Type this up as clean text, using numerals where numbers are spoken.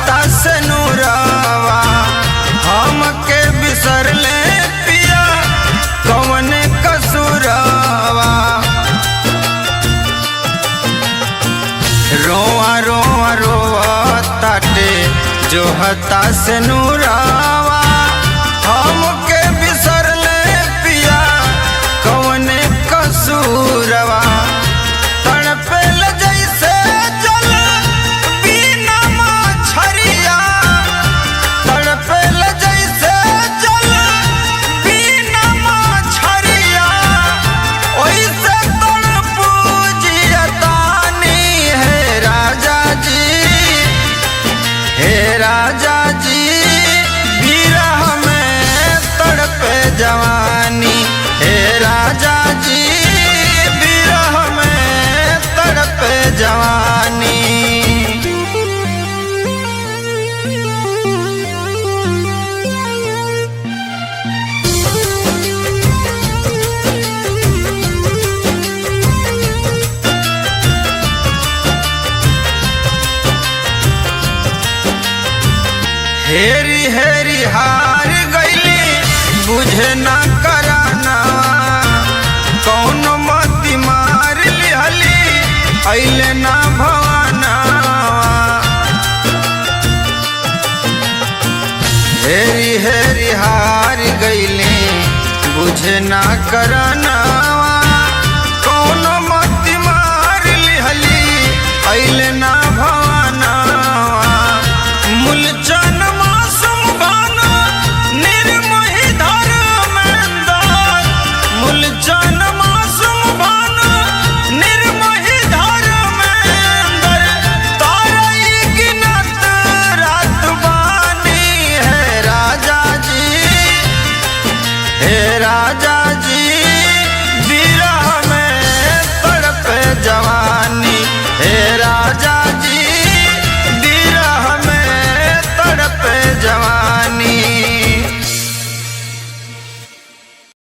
जोहता से नूरावा हमके बिसर ले पिया कौन कसूरावा। रोआ रोआ रोआ ताटे जोहता से नूरावा हमके बिसर ले पिया कौन कसूरवा। तड़पेल जैसे जल बिना मछरिया, तड़पेल जैसे जल बिना मछरिया, ओइसे तड़पू जियतानी है राजा जी, हे राजा जी। विरह में तड़पे जवानी हे राजा जी, विरह में तड़पे जवानी। हेरी हेरी हार गईली बुझे ना कराना, कौन मती मार लिहली अइले ना भवाना। हेरी हेरी हार गईली बुझे ना कराना,